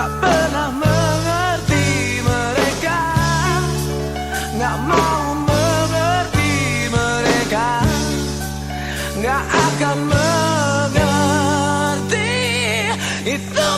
Gak pernah mengerti mereka, gak mau mengerti mereka, gak akan mengerti itu.